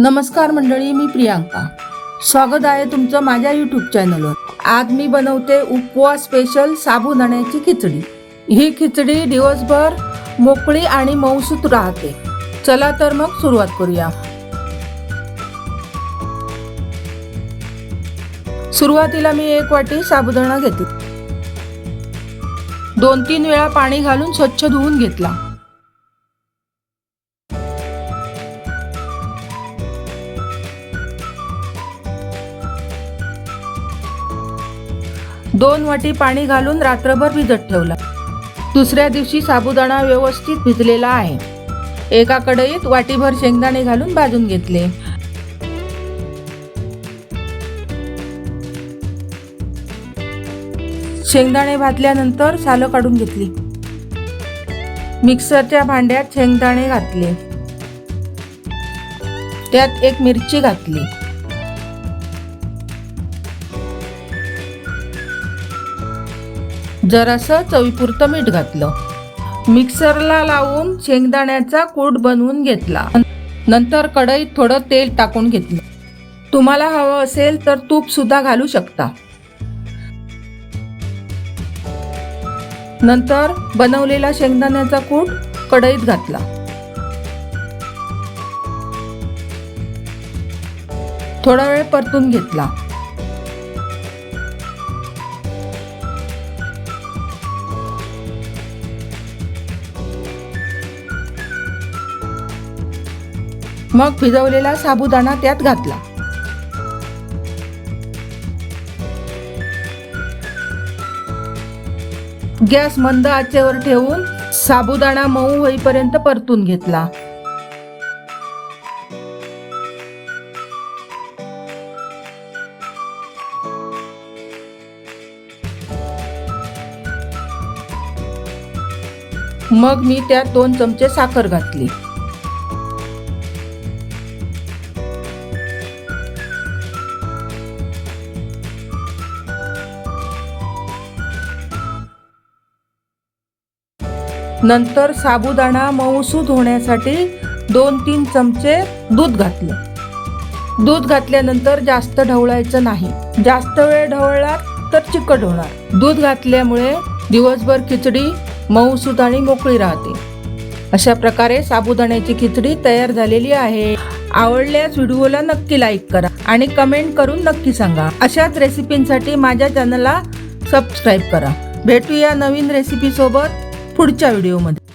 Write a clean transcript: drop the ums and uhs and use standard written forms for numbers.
नमस्कार मंडळी, मी प्रियांका. स्वागत आहे तुमचं माझ्या यूट्यूब चॅनलवर. आज मी बनवते उपवास स्पेशल साबुदाण्याची खिचडी. ही खिचडी दिवसभर मोकळी आणि मऊसूत राहते. चला तर मग सुरुवात करूया. सुरुवातीला मी 1 वाटी साबुदाणा घेतला. 2-3 वेळा पाणी घालून स्वच्छ धुवून घेतला. दोन वाटी पाणी घालून रात्रभर भिजत ठेवला. दुसऱ्या दिवशी साबुदाणा व्यवस्थित भिजलेला आहे. एका कढईत वाटीभर शेंगदाणे घालून भाजून घेतले. शेंगदाणे भाजल्यानंतर सालं काढून घेतली. मिक्सरच्या भांड्यात शेंगदाणे घातले. त्यात 1 मिरची घातली. जरासं चवीपुरतं मीठ घातलं. मिक्सरला लावून शेंगदाण्याचा कूट बनवून घेतला. नंतर कढईत थोडं तेल टाकून घेतलं. तुम्हाला हवं असेल तर तूप सुद्धा घालू शकता. नंतर बनवलेला शेंगदाण्याचा कूट कढईत घातला. थोडा वेळ परतून घेतला. मग भिजवलेला साबुदाणा त्यात घातला. गॅस मंद आचेवर ठेवून साबुदाणा मऊ होईपर्यंत परतून घेतला. मग मी त्यात 2 चमचे साखर घातली. नंतर साबुदाणा मऊसूत होण्यासाठी 2-3 चमचे दूध घातले. दूध घातल्यानंतर जास्त ढवळायचं नाही. जास्त वेळ ढवळला तर चिकट होणार. दूध घातल्यामुळे दिवसभर खिचडी मऊसूत आणि मोकळी राहते. अशा प्रकारे साबुदाण्याची खिचडी तयार झालेली आहे. आवडल्यास व्हिडिओला नक्की लाईक करा आणि कमेंट करून नक्की सांगा. अशाच रेसिपींसाठी माझ्या चॅनलला सबस्क्राईब करा. भेटूया नवीन रेसिपी सोबत पुढच्या व्हिडिओमध्ये.